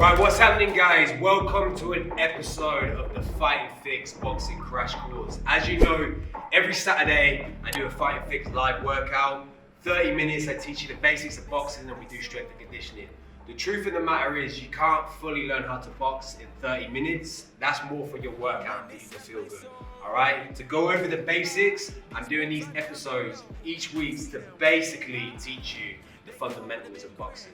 Alright, what's happening guys? Welcome to an episode of the Fighting Fixx Boxing Crash Course. As you know, every Saturday I do a Fighting Fixx live workout. 30 minutes, I teach you the basics of boxing and we do strength and conditioning. The truth of the matter is you can't fully learn how to box in 30 minutes. That's more for your workout and you to feel good. Alright, to go over the basics, I'm doing these episodes each week to basically teach you the fundamentals of boxing.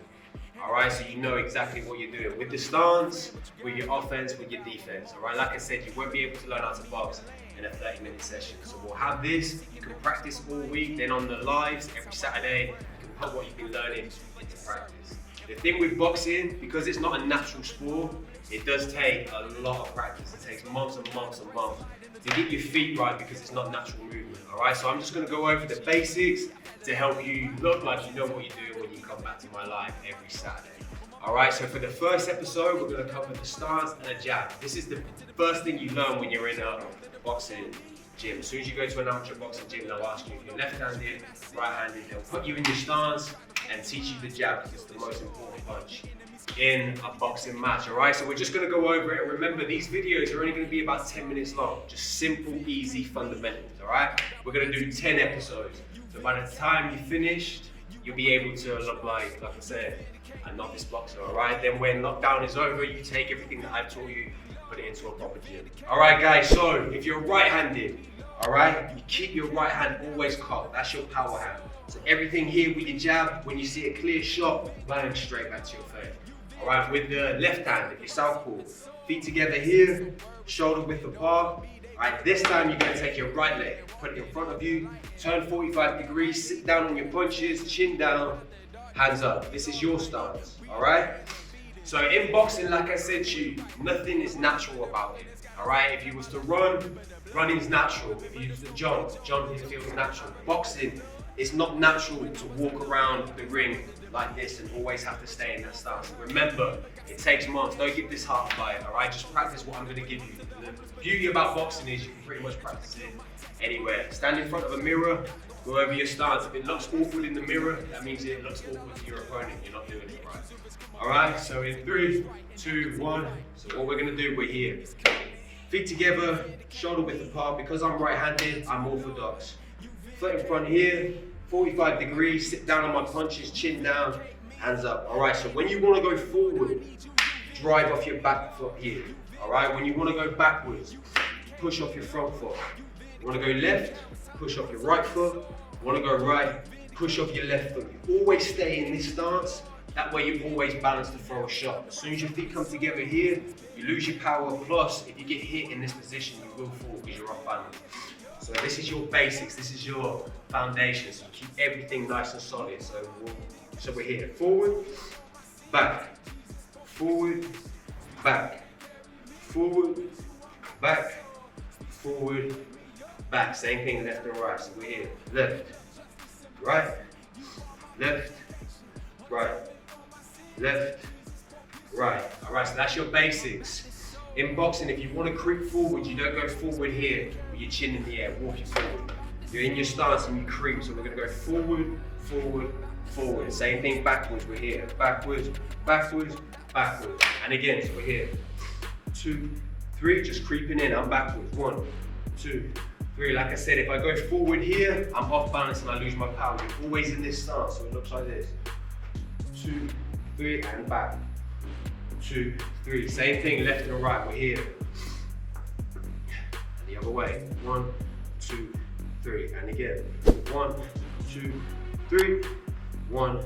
Alright, so you know exactly what you're doing with the stance, with your offense, with your defense. Alright, like I said, you won't be able to learn how to box in a 30-minute session. So we'll have this, you can practice all week, then on the lives, every Saturday, you can put what you've been learning into practice. The thing with boxing, because it's not a natural sport, it does take a lot of practice. It takes months and months and months to get your feet right because it's not natural movement. Alright, so I'm just going to go over the basics to help you look like you know what you're doing when you come back to my live every Saturday. Alright, so for the first episode, we're going to cover the stance and a jab. This is the first thing you learn when you're in a boxing gym. As soon as you go to an amateur boxing gym, they'll ask you if you're left-handed, right-handed. They'll put you in your stance and teach you the jab because it's the most important punch in a boxing match. Alright, so we're just going to go over it. Remember, these videos are only going to be about 10 minutes long. Just simple, easy fundamentals. Alright, we're going to do 10 episodes. So by the time you finished, you'll be able to look like I said, a novice boxer, alright? Then when lockdown is over, you take everything that I've taught you, put it into a proper gym. Alright guys, so if you're right-handed, alright, you keep your right hand always cocked. That's your power hand. So everything here with your jab, when you see a clear shot, bang straight back to your face. Alright, with the left hand, if you're southpaw, feet together here, shoulder width apart. Alright, this time you're going to take your right leg, put it in front of you, turn 45 degrees, sit down on your punches, chin down, hands up. This is your stance, alright? So in boxing, like I said to you, nothing is natural about it, alright? If you was to run, running's natural. If you was to jump, jumping feels natural. Boxing, it's not natural to walk around the ring like this and always have to stay in that stance. Remember, it takes months. Don't get disheartened by it, alright? Just practice what I'm going to give you. The beauty about boxing is you can pretty much practice it anywhere. Stand in front of a mirror, go over your stance. If it looks awkward in the mirror, that means it looks awkward to your opponent. You're not doing it right. Alright, so in 3, 2, 1. So what we're going to do, we're here. Feet together, shoulder width apart. Because I'm right-handed, I'm orthodox. Foot in front here, 45 degrees, sit down on my punches, chin down, hands up. Alright, so when you want to go forward, drive off your back foot here. Alright, when you want to go backwards, push off your front foot. You want to go left, push off your right foot. You want to go right, push off your left foot. You always stay in this stance. That way you're always balanced to throw a shot. As soon as your feet come together here, you lose your power. Plus, if you get hit in this position, you will fall because you're off balance. So this is your basics. This is your foundation. So keep everything nice and solid. So we're here. Forward, back, forward, back. Forward, back, forward, back. Same thing left and right. So we're here. Left, right, left, right, left, right. Alright, so that's your basics. In boxing, if you want to creep forward, you don't go forward here with your chin in the air, walking forward. You're in your stance and you creep. So we're going to go forward, forward, forward. Same thing backwards. We're here. Backwards, backwards, backwards. And again, so we're here. 2, 3, just creeping in, I'm backwards. 1, 2, 3. Like I said, if I go forward here, I'm off balance and I lose my power. You're always in this stance, so it looks like this. 2, 3, and back. 2, 3. Same thing, left and right, we're here. And the other way. 1, 2, 3. And again. 1, 2, 3. 1,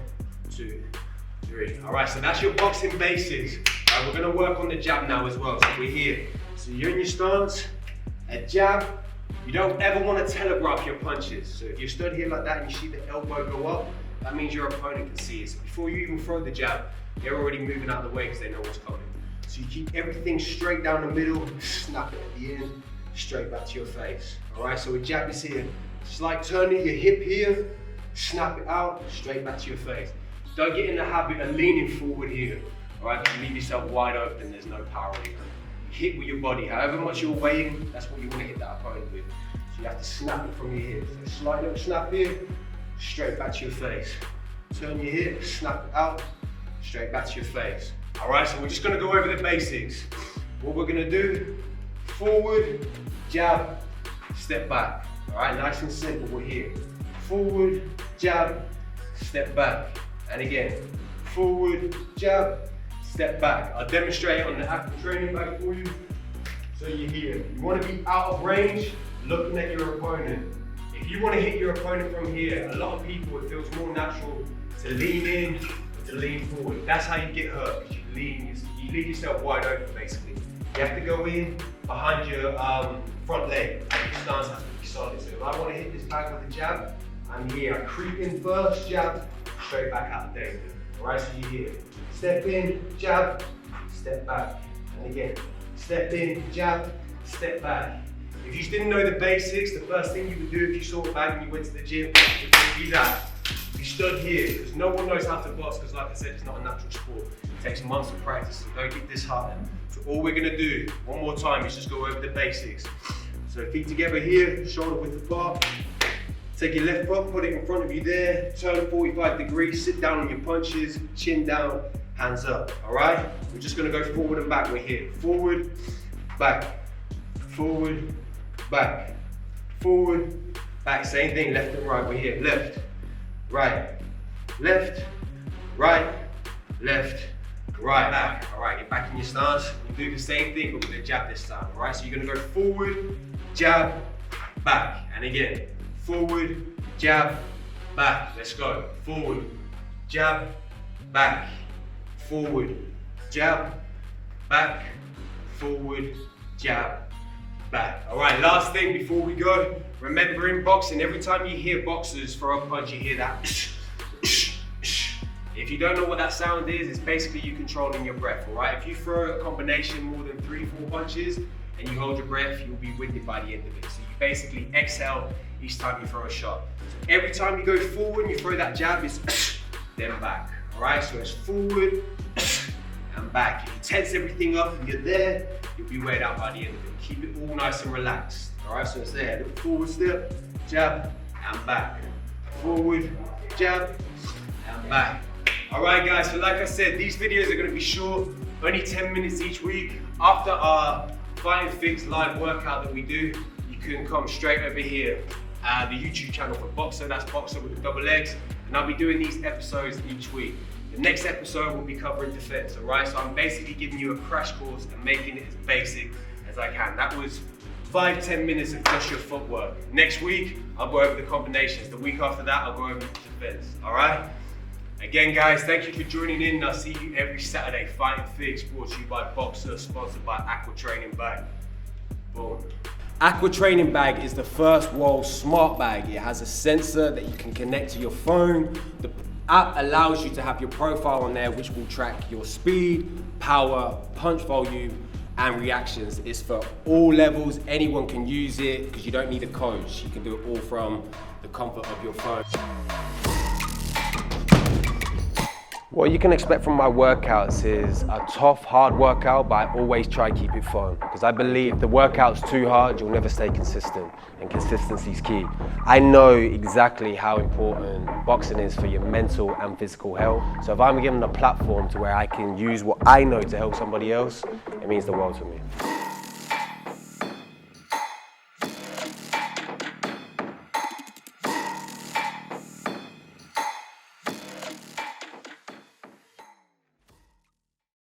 2, 3. Alright, so that's your boxing basics. We're going to work on the jab now as well. So we're here. So you're in your stance, a jab. You don't ever want to telegraph your punches. So if you're stood here like that and you see the elbow go up, that means your opponent can see it. So before you even throw the jab, they're already moving out of the way because they know what's coming. So you keep everything straight down the middle, snap it at the end, straight back to your face. Alright, so a jab is here. It's like turning your hip here, snap it out, straight back to your face. Don't get in the habit of leaning forward here. Alright, you leave yourself wide open, there's no power here. Hit with your body, however much you're weighing, that's what you want to hit that opponent with. So you have to snap it from your hip. So slight little snap here, straight back to your face. Turn your hip, snap it out, straight back to your face. All right, so we're just gonna go over the basics. What we're gonna do, forward, jab, step back. All right, nice and simple, we're here. Forward, jab, step back. And again, forward, jab, step back. I'll demonstrate on the Aqua Training Bag for you. So you're here. You wanna be out of range, looking at your opponent. If you wanna hit your opponent from here, a lot of people, it feels more natural to lean in or to lean forward. That's how you get hurt, because you leave yourself wide open basically. You have to go in behind your front leg. Your stance has to be solid. So if I want to hit this bag with a jab, I'm here. I creep in first, jab, straight back out the danger. All right, so you're here. Step in, jab, step back. And again, step in, jab, step back. If you didn't know the basics, the first thing you would do if you saw a bag and you went to the gym, would be that. You stood here, because no one knows how to box, because like I said, it's not a natural sport. It takes months of practice, so don't get disheartened. So all we're gonna do, one more time, is just go over the basics. So feet together here, shoulder width apart. Take your left foot, put it in front of you there, turn 45 degrees, sit down on your punches, chin down, hands up, all right? We're just gonna go forward and back, we're here. Forward, back, forward, back, forward, back. Same thing, left and right, we're here. Left, right, left, right, left, right, back. All right, get back in your stance. You do the same thing, but with a jab this time, all right? So you're gonna go forward, jab, back. And again, forward, jab, back. Let's go. Forward, jab, back. Forward, jab, back. Forward, jab, back. All right, last thing before we go. Remember in boxing, every time you hear boxers throw a punch, you hear that. If you don't know what that sound is, it's basically you controlling your breath, all right? If you throw a combination more than 3-4 punches and you hold your breath, you'll be winded by the end of it. So you basically exhale each time you throw a shot. So every time you go forward and you throw that jab, it's then back, all right? So it's forward and back. If you tense everything up and you're there, you'll be weighed out by the end of it. Keep it all nice and relaxed, all right? So it's there, little forward step, jab, and back. Forward, jab, and back. All right, guys, so like I said, these videos are gonna be short, only 10 minutes each week. After our Fighting Fixx live workout that we do, you can come straight over here, the YouTube channel for Boxer, that's Boxer with the double legs, and I'll be doing these episodes each week. The next episode will be covering defense, all right? So I'm basically giving you a crash course and making it as basic as I can. That was 5-10 minutes of just your footwork. Next week, I'll go over the combinations. The week after that, I'll go over the defense, all right? Again, guys, thank you for joining in. I'll see you every Saturday. Fighting Fixx, brought to you by Boxer, sponsored by Aqua Training Bag. Boom. Aqua Training Bag is the first world smart bag. It has a sensor that you can connect to your phone. The app allows you to have your profile on there, which will track your speed, power, punch volume, and reactions. It's for all levels. Anyone can use it because you don't need a coach. You can do it all from the comfort of your phone. What you can expect from my workouts is a tough, hard workout, but I always try to keep it fun. Because I believe if the workout's too hard, you'll never stay consistent, and consistency is key. I know exactly how important boxing is for your mental and physical health. So if I'm given a platform to where I can use what I know to help somebody else, it means the world to me.